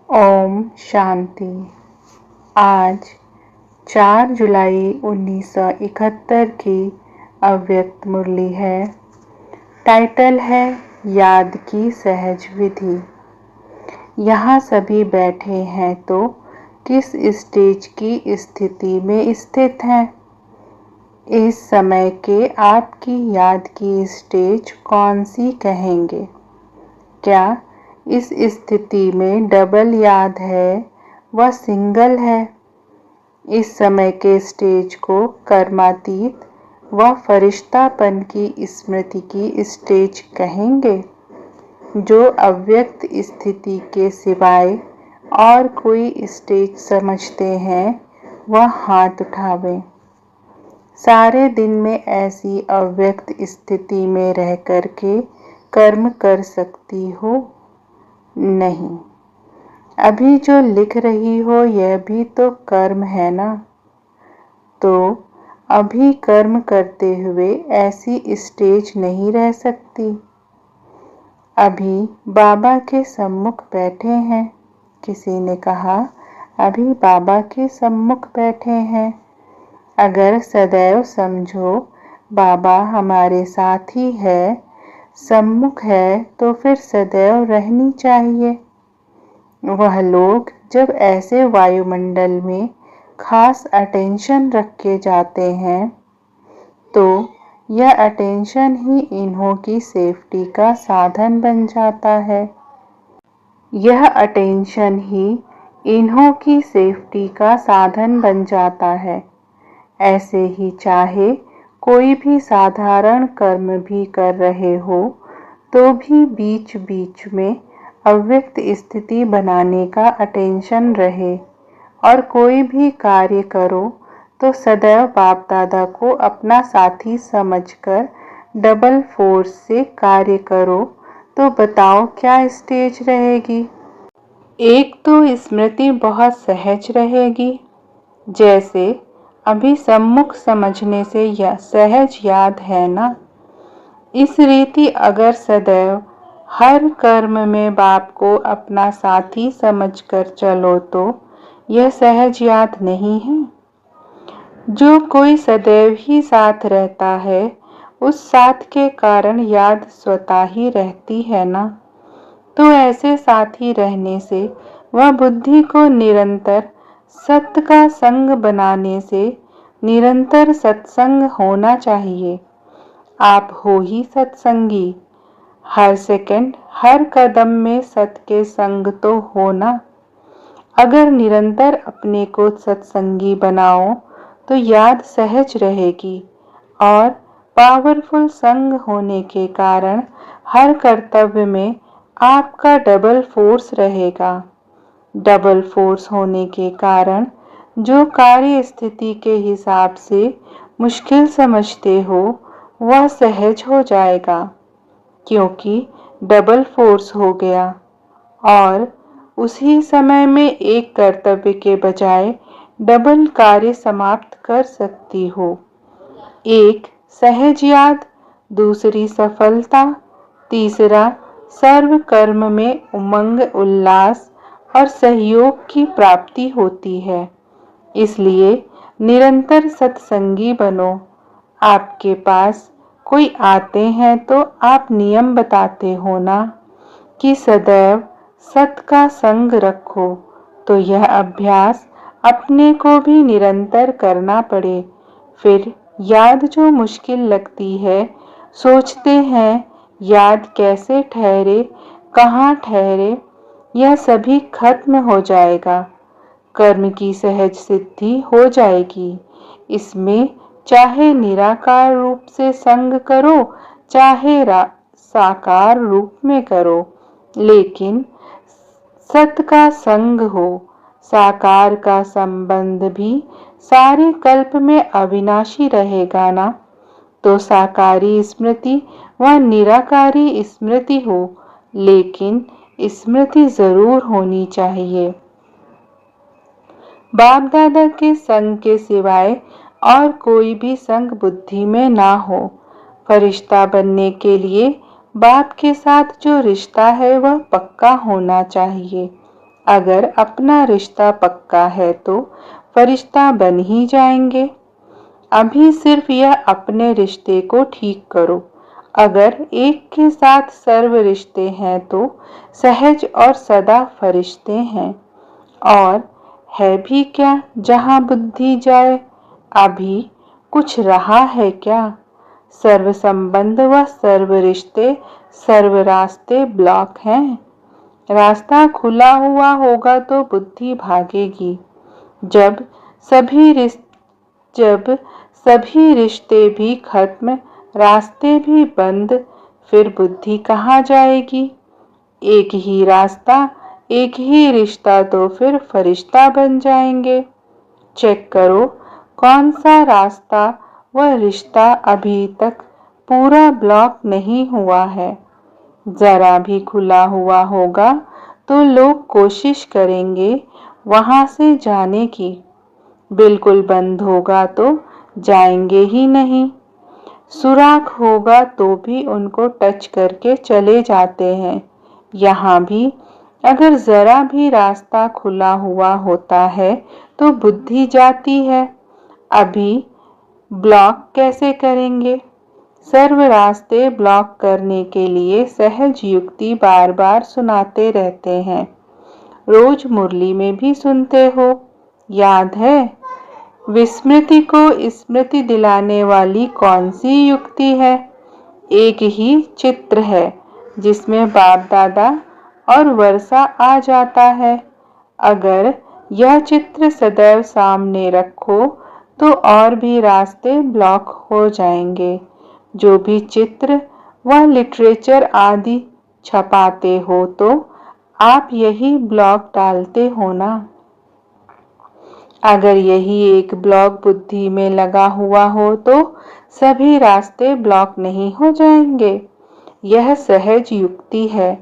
ओम शांति। आज 4 जुलाई 1971 की अव्यक्त मुरली है। टाइटल है याद की सहज विधि। यहाँ सभी बैठे हैं तो किस स्टेज की स्थिति में स्थित हैं? इस समय के आपकी याद की स्टेज कौन सी कहेंगे? क्या इस स्थिति में डबल याद है व सिंगल है? इस समय के स्टेज को कर्मातीत व फरिश्तापन की स्मृति की स्टेज कहेंगे। जो अव्यक्त स्थिति के सिवाय और कोई स्टेज समझते हैं वह हाथ उठावें। सारे दिन में ऐसी अव्यक्त स्थिति में रह करके कर्म कर सकती हो? नहीं। अभी जो लिख रही हो यह भी तो कर्म है ना। तो अभी कर्म करते हुए ऐसी स्टेज नहीं रह सकती। अभी बाबा के सम्मुख बैठे हैं। किसी ने कहा अभी बाबा के सम्मुख बैठे हैं। अगर सदैव समझो बाबा हमारे साथ ही है, सम्मुख है, तो फिर सदैव रहनी चाहिए। वह लोग जब ऐसे वायुमंडल में खास अटेंशन रखे जाते हैं तो यह अटेंशन ही इन्हों की सेफ्टी का साधन बन जाता है। यह अटेंशन ही इन्हों की सेफ्टी का साधन बन जाता है। ऐसे ही चाहे कोई भी साधारण कर्म भी कर रहे हो तो भी बीच बीच में अव्यक्त स्थिति बनाने का अटेंशन रहे। और कोई भी कार्य करो तो सदैव बाप दादा को अपना साथी समझकर डबल फोर्स से कार्य करो। तो बताओ क्या स्टेज रहेगी? एक तो स्मृति बहुत सहज रहेगी, जैसे अभी सम्मुख समझने से यह सहज याद है ना। इस रीति अगर सदैव हर कर्म में बाप को अपना साथी समझकर चलो तो यह सहज याद नहीं है। जो कोई सदैव ही साथ रहता है उस साथ के कारण याद स्वतः ही रहती है ना। तो ऐसे साथी रहने से वह बुद्धि को निरंतर सत्य का संग बनाने से निरंतर सत्संग होना चाहिए। आप हो ही सत्संगी। हर सेकंड हर कदम में सत्य के संग तो होना। अगर निरंतर अपने को सत्संगी बनाओ तो याद सहज रहेगी और पावरफुल संग होने के कारण हर कर्तव्य में आपका डबल फोर्स रहेगा। डबल फोर्स होने के कारण जो कार्य स्थिति के हिसाब से मुश्किल समझते हो वह सहज हो जाएगा, क्योंकि डबल फोर्स हो गया। और उसी समय में एक कर्तव्य के बजाय डबल कार्य समाप्त कर सकती हो। एक सहज याद, दूसरी सफलता, तीसरा सर्व कर्म में उमंग, उल्लास और सहयोग की प्राप्ति होती है। इसलिए निरंतर सत्संगी बनो। आपके पास कोई आते हैं तो आप नियम बताते हो ना कि सदैव सत का संग रखो। तो यह अभ्यास अपने को भी निरंतर करना पड़े। फिर याद जो मुश्किल लगती है, सोचते हैं याद कैसे ठहरे, कहाँ ठहरे, यह सभी खत्म हो जाएगा। कर्म की सहज सिद्धि हो जाएगी। इसमें चाहे निराकार रूप से संग करो, चाहे साकार रूप में करो, लेकिन सत का संग हो। साकार का संबंध भी सारे कल्प में अविनाशी रहेगा ना। तो साकारी स्मृति व निराकारी स्मृति हो, लेकिन स्मृति जरूर होनी चाहिए। बाप दादा के संग के सिवाय और कोई भी संग बुद्धि में ना हो। फरिश्ता बनने के लिए बाप के साथ जो रिश्ता है वह पक्का होना चाहिए। अगर अपना रिश्ता पक्का है तो फरिश्ता बन ही जाएंगे। अभी सिर्फ यह अपने रिश्ते को ठीक करो। अगर एक के साथ सर्व रिश्ते हैं तो सहज और सदा फरिश्ते हैं। और है भी क्या जहाँ बुद्धि जाए, अभी कुछ रहा है क्या? सर्व संबंध व सर्व रिश्ते सर्व रास्ते ब्लॉक हैं। रास्ता खुला हुआ होगा तो बुद्धि भागेगी। जब सभी रिश्ते भी खत्म, रास्ते भी बंद, फिर बुद्धि कहाँ जाएगी? एक ही रास्ता, एक ही रिश्ता, तो फिर फरिश्ता बन जाएंगे। चेक करो कौन सा रास्ता व रिश्ता अभी तक पूरा ब्लॉक नहीं हुआ है। जरा भी खुला हुआ होगा तो लोग कोशिश करेंगे वहां से जाने की। बिल्कुल बंद होगा तो जाएंगे ही नहीं। सुराख होगा तो भी उनको टच करके चले जाते हैं। यहाँ भी अगर जरा भी रास्ता खुला हुआ होता है तो बुद्धि जाती है। अभी ब्लॉक कैसे करेंगे? सर्व रास्ते ब्लॉक करने के लिए सहज युक्ति बार बार सुनाते रहते हैं। रोज मुरली में भी सुनते हो, याद है? विस्मृति को स्मृति दिलाने वाली कौन सी युक्ति है? एक ही चित्र है जिसमें बाप दादा और वर्षा आ जाता है। अगर यह चित्र सदैव सामने रखो तो और भी रास्ते ब्लॉक हो जाएंगे। जो भी चित्र व लिटरेचर आदि छपाते हो तो आप यही ब्लॉक डालते हो ना। अगर यही एक ब्लॉक बुद्धि में लगा हुआ हो तो सभी रास्ते ब्लॉक नहीं हो जाएंगे। यह सहज युक्ति है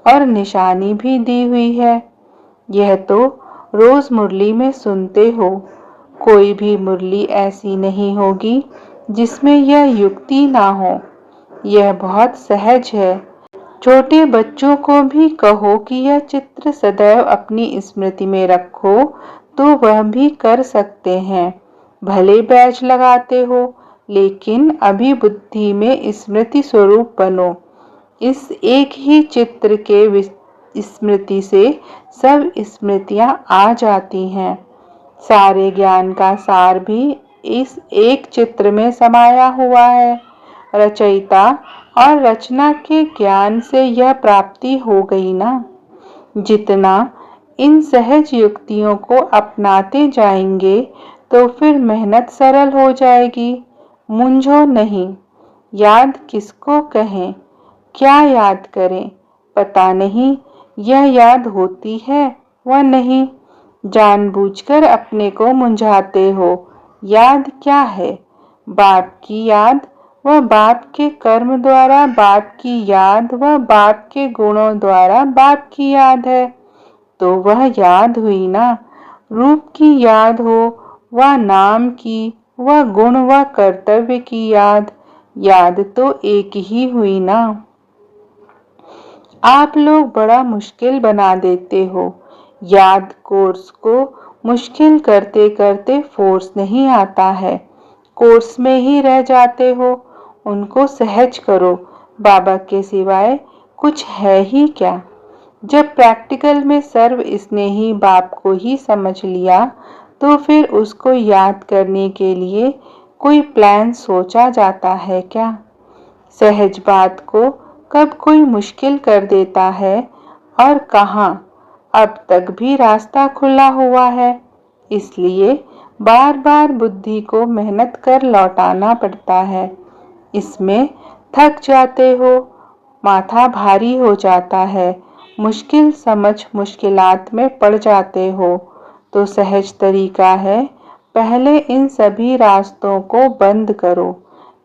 और निशानी भी दी हुई है। यह तो रोज मुरली में सुनते हो। कोई भी मुरली ऐसी नहीं होगी जिसमें यह युक्ति ना हो। यह बहुत सहज है। छोटे बच्चों को भी कहो कि यह चित्र सदैव अपनी स्मृति में रखो तो वह भी कर सकते हैं। भले बैच लगाते हो लेकिन अभी बुद्धि में स्मृति स्वरूप बनो। इस एक ही चित्र के स्मृति से सब स्मृतियां आ जाती हैं। सारे ज्ञान का सार भी इस एक चित्र में समाया हुआ है। रचयिता और रचना के ज्ञान से यह प्राप्ति हो गई ना। जितना इन सहज युक्तियों को अपनाते जाएंगे तो फिर मेहनत सरल हो जाएगी। मूंझो नहीं। याद किसको कहें, क्या याद करें, पता नहीं। यह याद होती है व नहीं। जानबूझकर अपने को मुंझाते हो। याद क्या है? बाप की याद व बाप के कर्म द्वारा बाप की याद व बाप के गुणों द्वारा बाप की याद है। तो वह याद हुई ना। रूप की याद हो व नाम की व गुण व कर्तव्य की याद, याद तो एक ही हुई ना। आप लोग बड़ा मुश्किल बना देते हो। याद कोर्स को मुश्किल करते करते फोर्स नहीं आता है। कोर्स में ही रह जाते हो। उनको सहज करो। बाबा के सिवाय कुछ है ही क्या? जब प्रैक्टिकल में सर्व स्नेही बाप को ही समझ लिया तो फिर उसको याद करने के लिए कोई प्लान सोचा जाता है क्या? सहज बात को कब कोई मुश्किल कर देता है और कहाँ? अब तक भी रास्ता खुला हुआ है। इसलिए बार बार बुद्धि को मेहनत कर लौटाना पड़ता है। इसमें थक जाते हो, माथा भारी हो जाता है, मुश्किल समझ मुश्किलात में पड़ जाते हो। तो सहज तरीका है, पहले इन सभी रास्तों को बंद करो।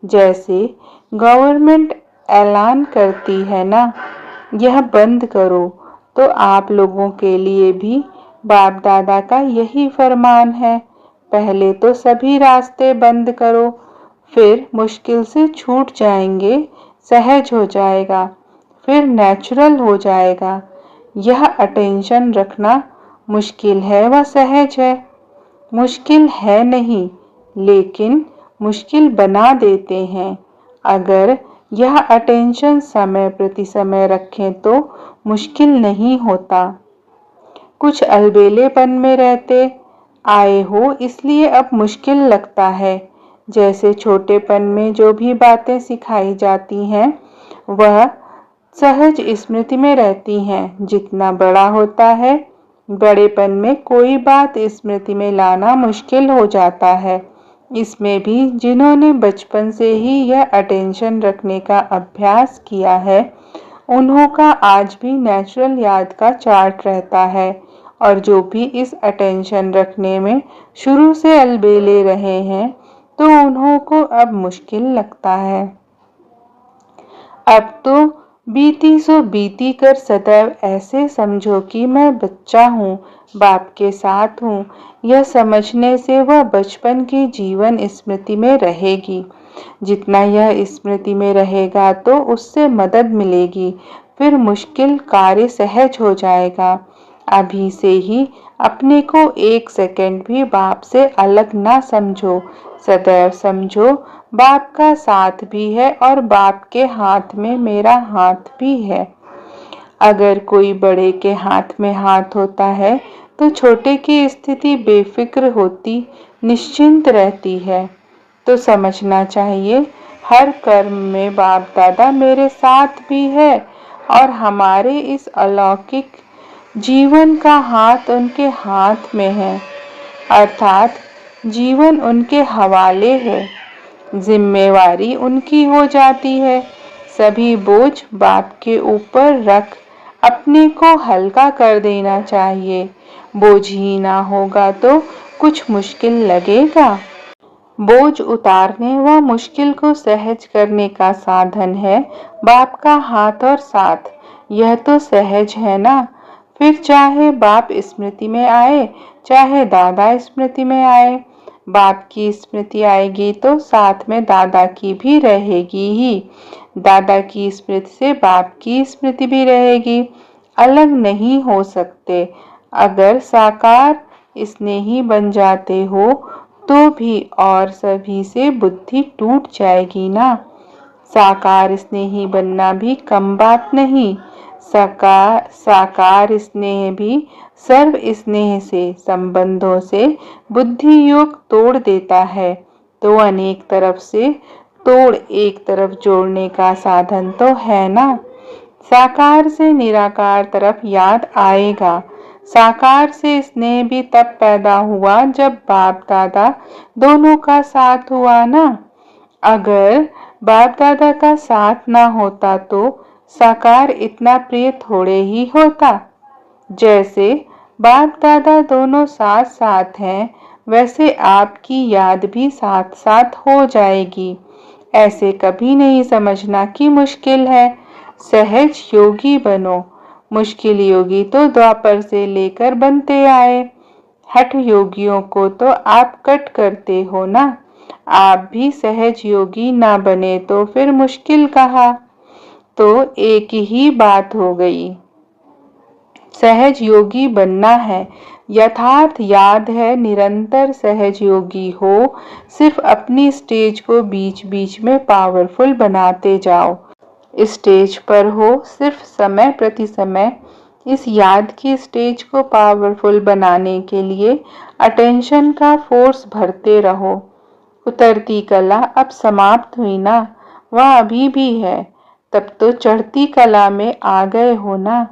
जैसे गवर्नमेंट ऐलान करती है ना, यह बंद करो। तो आप लोगों के लिए भी बाप दादा का यही फरमान है। पहले तो सभी रास्ते बंद करो, फिर मुश्किल से छूट जाएंगे, सहज हो जाएगा, फिर नेचुरल हो जाएगा। यह अटेंशन रखना मुश्किल है व सहज है। मुश्किल है नहीं, लेकिन मुश्किल बना देते हैं। अगर यह अटेंशन समय प्रति समय रखें तो मुश्किल नहीं होता। कुछ अलबेलेपन में रहते आए हो इसलिए अब मुश्किल लगता है। जैसे छोटेपन में जो भी बातें सिखाई जाती हैं वह सहज स्मृति में रहती हैं। जितना बड़ा होता है, बड़ेपन में कोई बात स्मृति में लाना मुश्किल हो जाता है। इसमें भी जिन्होंने बचपन से ही यह अटेंशन रखने का अभ्यास किया है, उन्हों का आज भी नेचुरल याद का चार्ट रहता है। और जो भी इस अटेंशन रखने में शुरू से अलबेले रहे हैं, तो उन्हों को अब मुश्किल लगता है। अब तो बीती सो बीती कर सदैव ऐसे समझो कि मैं बच्चा हूँ, बाप के साथ हूँ। यह समझने से वह बचपन की जीवन स्मृति में रहेगी। जितना यह स्मृति में रहेगा तो उससे मदद मिलेगी, फिर मुश्किल कार्य सहज हो जाएगा। अभी से ही अपने को एक सेकंड भी बाप से अलग ना समझो। सदैव समझो बाप का साथ भी है और बाप के हाथ में मेरा हाथ भी है। अगर कोई बड़े के हाथ में हाथ होता है तो छोटे की स्थिति बेफिक्र होती, निश्चिंत रहती है। तो समझना चाहिए हर कर्म में बाप दादा मेरे साथ भी है और हमारे इस अलौकिक जीवन का हाथ उनके हाथ में है, अर्थात जीवन उनके हवाले है। जिम्मेवारी उनकी हो जाती है। सभी बोझ बाप के ऊपर रख अपने को हल्का कर देना चाहिए। बोझ ही ना होगा तो कुछ मुश्किल लगेगा। बोझ उतारने व मुश्किल को सहज करने का साधन है बाप का हाथ और साथ। यह तो सहज है ना। फिर चाहे बाप स्मृति में आए, चाहे दादा स्मृति में आए, बाप की स्मृति आएगी तो साथ में दादा की भी रहेगी ही। दादा की स्मृति से बाप की स्मृति भी रहेगी, अलग नहीं हो सकते। अगर साकार स्नेही बन जाते हो तो भी और सभी से बुद्धि टूट जाएगी ना। साकार स्नेही बनना भी कम बात नहीं। साकार स्नेह भी सर्व स्नेह से, संबंधों से बुद्धि योग तोड़ देता है। तो अनेक तरफ से तोड़ एक तरफ जोड़ने का साधन तो है ना। साकार से निराकार तरफ याद आएगा। साकार से स्नेह भी तब पैदा हुआ जब बाप दादा दोनों का साथ हुआ ना। अगर बाप दादा का साथ ना होता तो साकार इतना प्रिय थोड़े ही होता। जैसे बाप दादा दोनों साथ साथ हैं, वैसे आपकी याद भी साथ साथ हो जाएगी। ऐसे कभी नहीं समझना कि मुश्किल है। सहज योगी बनो। मुश्किल योगी तो द्वापर से लेकर बनते आए। हठ योगियों को तो आप कट करते हो ना। आप भी सहज योगी ना बने तो फिर मुश्किल कहा। तो एक ही बात हो गई। सहज योगी बनना है, यथार्थ याद है निरंतर सहज योगी हो। सिर्फ अपनी स्टेज को बीच बीच में पावरफुल बनाते जाओ। स्टेज पर हो, सिर्फ समय प्रति समय इस याद की स्टेज को पावरफुल बनाने के लिए अटेंशन का फोर्स भरते रहो। उतरती कला अब समाप्त हुई ना, वह अभी भी है। तब तो चढ़ती कला में आ गए हो ना।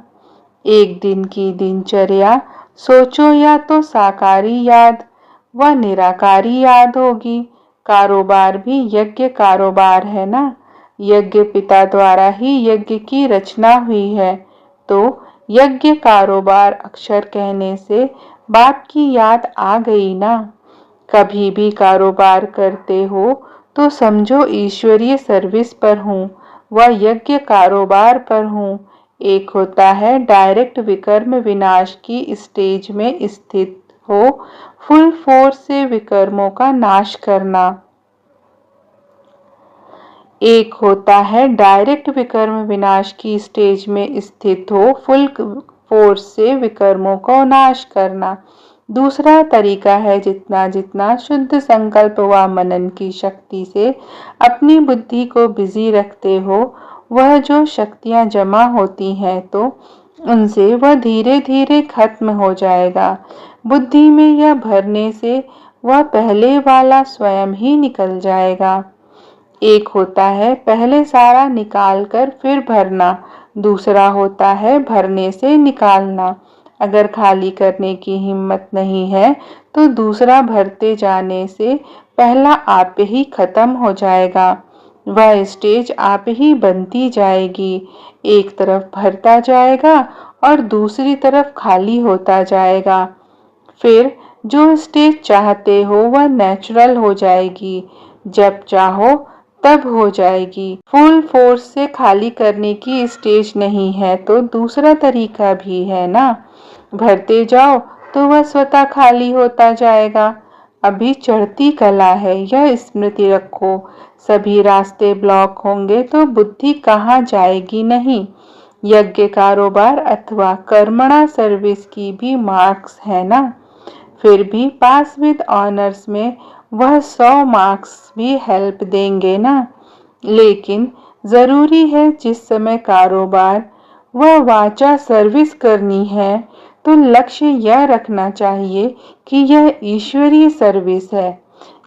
एक दिन की दिनचर्या सोचो, या तो साकारी याद व निराकारी याद होगी। कारोबार भी यज्ञ कारोबार है ना। यज्ञ पिता द्वारा ही यज्ञ की रचना हुई है। तो यज्ञ कारोबार अक्षर कहने से बाप की याद आ गई ना। कभी भी कारोबार करते हो तो समझो ईश्वरीय सर्विस पर हूँ व यज्ञ कारोबार पर हूँ। एक होता है डायरेक्ट विकर्म विनाश की स्टेज में स्थित हो, फुल फोर्स से विकर्मों का नाश करना। एक होता है डायरेक्ट विकर्म विनाश की स्टेज में स्थित हो, फुल फोर्स से विकर्मों को नाश करना। दूसरा तरीका है जितना जितना शुद्ध संकल्प व मनन की शक्ति से अपनी बुद्धि को बिजी रखते हो, वह जो शक्तियां जमा होती हैं तो उनसे वह धीरे धीरे खत्म हो जाएगा। बुद्धि में यह भरने से वह पहले वाला स्वयं ही निकल जाएगा। एक होता है पहले सारा निकाल कर फिर भरना, दूसरा होता है भरने से निकालना। अगर खाली करने की हिम्मत नहीं है तो दूसरा भरते जाने से पहला आप ही खत्म हो जाएगा। वह स्टेज आप ही बनती जाएगी। एक तरफ भरता जाएगा और दूसरी तरफ खाली होता जाएगा। फिर जो स्टेज चाहते हो वह नेचुरल हो जाएगी। जब चाहो तब हो जाएगी। फुल फोर्स से खाली करने की स्टेज नहीं है तो दूसरा तरीका भी है ना, भरते जाओ तो वह स्वतः खाली होता जाएगा। अभी चढ़ती कला है, यह स्मृति रखो। सभी रास्ते ब्लॉक होंगे तो बुद्धि कहाँ जाएगी नहीं। यज्ञ, कारोबार अथवा कर्मणा सर्विस की भी मार्क्स है ना, फिर भी पास विद ऑनर्स में वह 100 मार्क्स भी हेल्प देंगे ना। लेकिन जरूरी है जिस समय कारोबार व वाचा सर्विस करनी है तो लक्ष्य यह रखना चाहिए कि यह ईश्वरीय सर्विस है,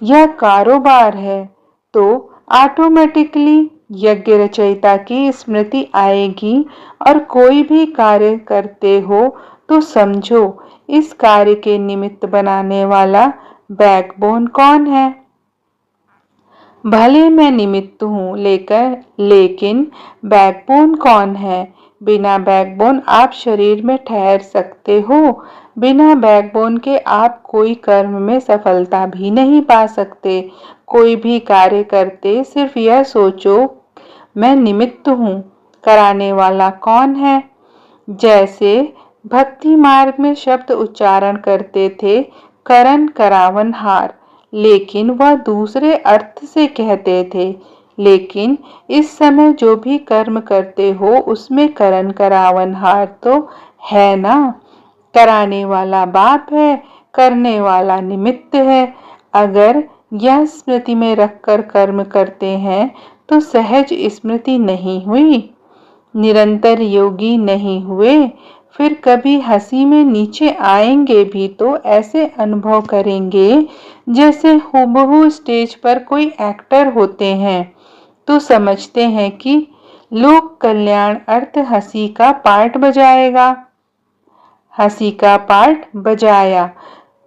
यह कारोबार है, तो ऑटोमेटिकली यज्ञ रचयिता की स्मृति आएगी। और कोई भी कार्य करते हो तो समझो इस कार्य के निमित्त बनाने वाला बैकबोन कौन है। भले मैं निमित्त हूँ लेकिन बैकबोन कौन है। बिना बैकबोन आप शरीर में ठहर सकते हो, बिना बैकबोन के आप कोई कर्म में सफलता भी नहीं पा सकते। कोई भी कार्य करते सिर्फ यह सोचो मैं निमित्त हूँ, कराने वाला कौन है। जैसे भक्ति मार्ग में शब्द उच्चारण करते थे करन करावन हार, लेकिन वह दूसरे अर्थ से कहते थे। लेकिन इस समय जो भी कर्म करते हो उसमें करन करावन हार तो है ना। कराने वाला बाप है, करने वाला निमित्त है। अगर यह स्मृति में रखकर कर्म करते हैं तो सहज स्मृति नहीं हुई, निरंतर योगी नहीं हुए। फिर कभी हंसी में नीचे आएंगे भी तो ऐसे अनुभव करेंगे जैसे हूबहू स्टेज पर कोई एक्टर होते हैं। तो समझते हैं कि लोक कल्याण अर्थ हंसी का पार्ट बजाएगा। हंसी का पार्ट बजाया,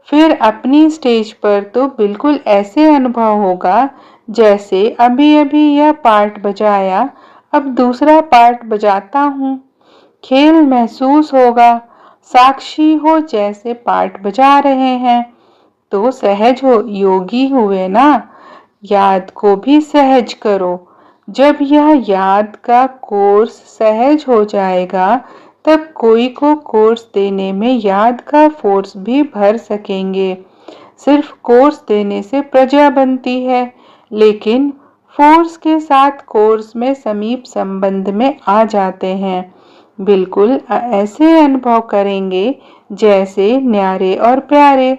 फिर अपनी स्टेज पर तो बिल्कुल ऐसे अनुभव होगा जैसे अभी अभी यह पार्ट बजाया, अब दूसरा पार्ट बजाता हूँ। खेल महसूस होगा, साक्षी हो जैसे पार्ट बजा रहे हैं। तो सहज हो, योगी हुए ना। याद को भी सहज करो। जब यह याद का कोर्स सहज हो जाएगा तब कोई को कोर्स देने में याद का फोर्स भी भर सकेंगे। सिर्फ कोर्स देने से प्रजा बनती है, लेकिन फोर्स के साथ कोर्स में समीप संबंध में आ जाते हैं। बिल्कुल ऐसे अनुभव करेंगे जैसे न्यारे और प्यारे।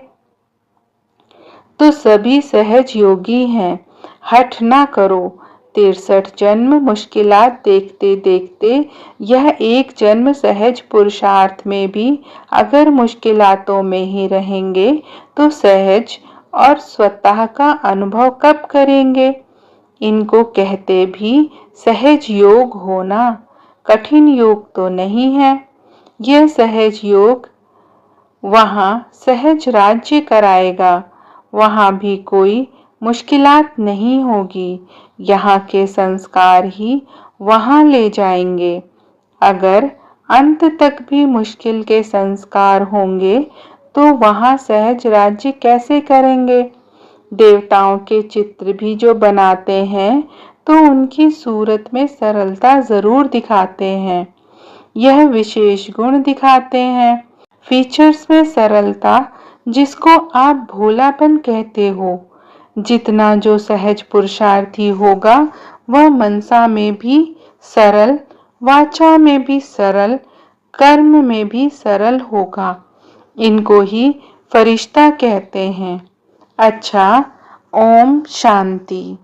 तो सभी सहज योगी हैं। हठ ना करो। 63 जन्म मुश्किलात देखते देखते यह एक जन्म सहज पुरुषार्थ में भी अगर मुश्किलातों में ही रहेंगे तो सहज और स्वतः का अनुभव कब करेंगे। इनको कहते भी सहज योग होना, कठिन योग तो नहीं है। यह सहज योग वहाँ सहज राज्य कराएगा, वहाँ भी कोई मुश्किलात नहीं होगी। यहाँ के संस्कार ही वहाँ ले जाएंगे। अगर अंत तक भी मुश्किल के संस्कार होंगे तो वहाँ सहज राज्य कैसे करेंगे। देवताओं के चित्र भी जो बनाते हैं तो उनकी सूरत में सरलता जरूर दिखाते हैं, यह विशेष गुण दिखाते हैं। फीचर्स में सरलता, जिसको आप भोलापन कहते हो। जितना जो सहज पुरुषार्थी होगा वह मनसा में भी सरल, वाचा में भी सरल, कर्म में भी सरल होगा। इनको ही फरिश्ता कहते हैं। अच्छा, ओम शांति।